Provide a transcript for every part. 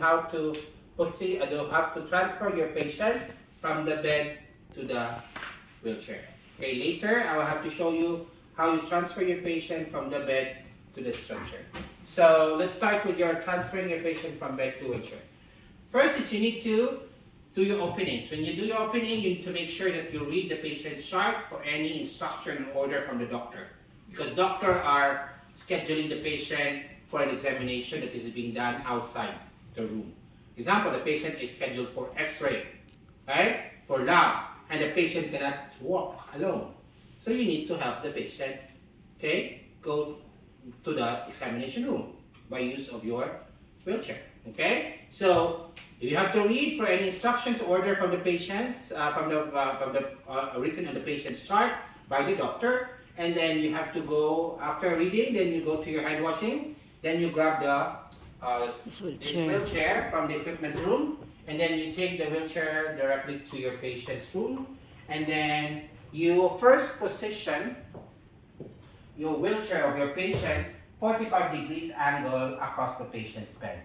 how to proceed, you have to transfer your patient from the bed to the wheelchair. Okay, later I will have to show you how you transfer your patient from the bed to the stretcher. So let's start with your transferring your patient from bed to wheelchair. First is you need to do your openings. When you do your opening, you need to make sure that you read the patient's chart for any instruction or order from the doctor. Because doctor are scheduling the patient for an examination that is being done outside the room. Example, the patient is scheduled for x-ray, right? For lab, and the patient cannot walk alone. So you need to help the patient, okay, go to the examination room by use of your wheelchair, okay? So you have to read for any instructions order from the patients, written on the patient's chart by the doctor, and then you have to go, after reading, then you go to your hand washing, then you grab this wheelchair from the equipment room, and then you take the wheelchair directly to your patient's room, and then you first position your wheelchair of your patient 45 degrees angle across the patient's bed.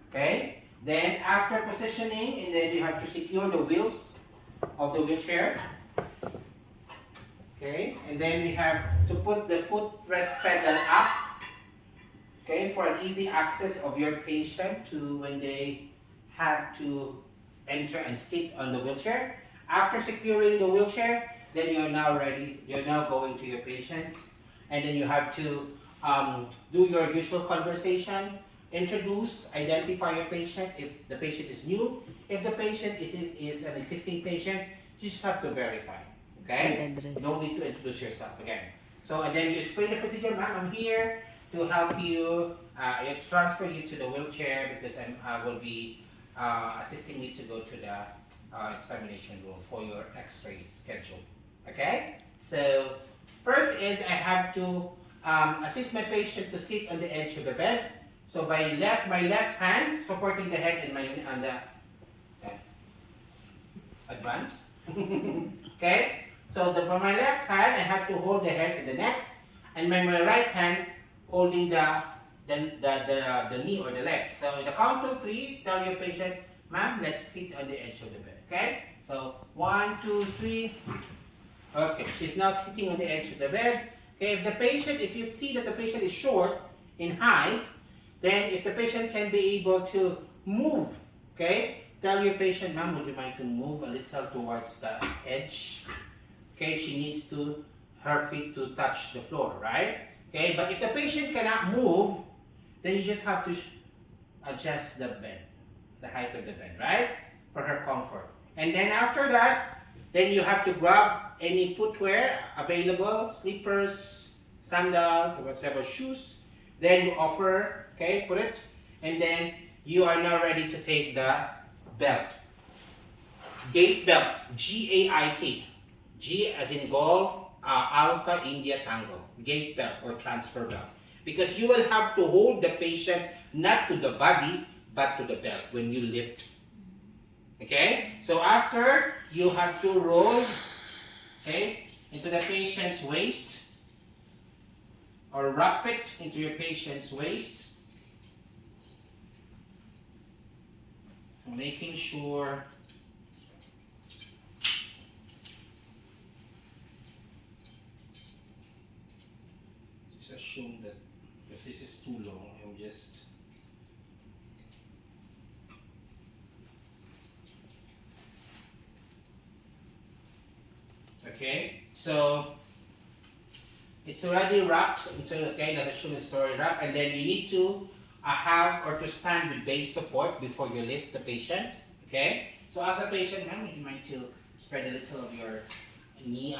Okay? Then after positioning, and then you have to secure the wheels of the wheelchair. Okay? And then we have to put the footrest pedal up. Okay? For an easy access of your patient to when they have to enter and sit on the wheelchair. After securing the wheelchair, then you're now ready. You're now going to your patients. And then you have to do your usual conversation, introduce, identify your patient if the patient is new. If the patient is an existing patient, you just have to verify. Okay? No need to introduce yourself again. So, and then you explain the procedure, ma'am, I'm here to help you, transfer you to the wheelchair because I will be assisting you to go to the examination room for your x-ray schedule. Okay? So, first is I have to assist my patient to sit on the edge of the bed. So my left hand supporting the head on the advance. Okay. So for my left hand I have to hold the head and the neck, and my right hand holding the knee or the leg. So in the count of 3, tell your patient, ma'am, let's sit on the edge of the bed. Okay. So 1, 2, 3. Okay, she's now sitting on the edge of the bed. Okay, if you see that the patient is short in height, then if the patient can be able to move, okay, tell your patient, ma'am, would you mind to move a little towards the edge? Okay, she needs her feet to touch the floor, right? Okay, but if the patient cannot move, then you just have to adjust the bed, the height of the bed, right? For her comfort. And then after that, then you have to grab any footwear available, slippers, sandals, or whatever, shoes. Then you offer, okay, put it, and then you are now ready to take the belt. Gait belt, G-A-I-T. G as in golf, Alpha India Tango. Gait belt or transfer belt. Because you will have to hold the patient not to the body, but to the belt when you lift. Okay? So after, you have to roll, okay, into the patient's waist, or wrap it into your patient's waist. So making sure just assume that if this is too long, I'm just okay, so it's already wrapped. Okay, let's assume it's already wrapped, and then you need to have or to stand with base support before you lift the patient. Okay, so as a patient, ma'am, would you mind to spread a little of your knee,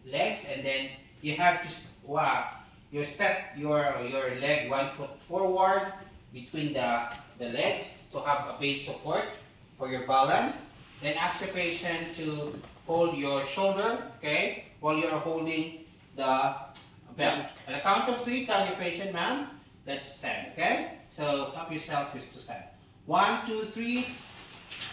legs, and then you have to step your leg 1 foot forward between the legs to have a base support for your balance. Then ask the patient to hold your shoulder, okay, while you're holding the belt. At the count of 3, tell your patient, ma'am, let's stand, okay? So help yourself is to stand. 1, 2, 3.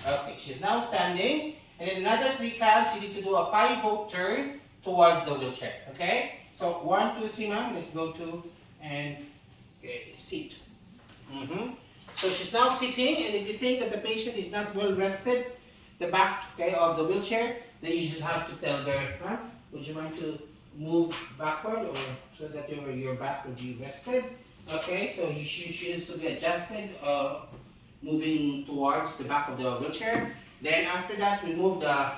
Okay, she's now standing. And then another 3 counts, you need to do a pivot turn towards the wheelchair, okay? So 1, 2, 3, ma'am, let's go to and seat. So she's now sitting, and if you think that the patient is not well rested, the back, okay, of the wheelchair, then you just have to tell her, huh? Would you mind to move backward, or so that your back will be rested? Okay, so she needs to be adjusted, moving towards the back of the wheelchair. Then after that, we move the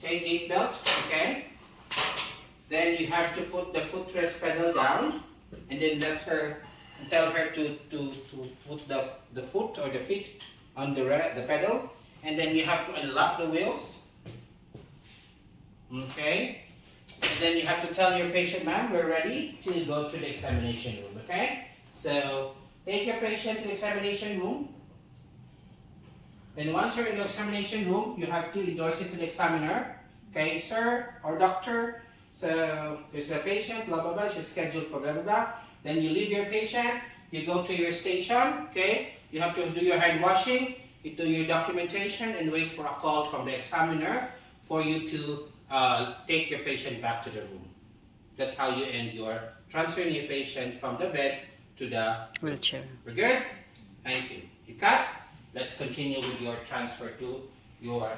gate belt, okay? Then you have to put the footrest pedal down, and then tell her to put the foot or the feet on the pedal, and then you have to unlock the wheels, okay? And then you have to tell your patient, ma'am, we're ready to go to the examination room, okay? So take your patient to the examination room. Then once you're in the examination room, you have to endorse it to the examiner. Okay, sir or doctor, so here's the patient, blah, blah, blah, she's scheduled for blah, blah, blah. Then you leave your patient, you go to your station, okay? You have to do your hand washing, you do your documentation, and wait for a call from the examiner for you to take your patient back to the room. That's how you end your transferring your patient from the bed to the Wheelchair. We're good? Thank you. You cut? Let's continue with your transfer to your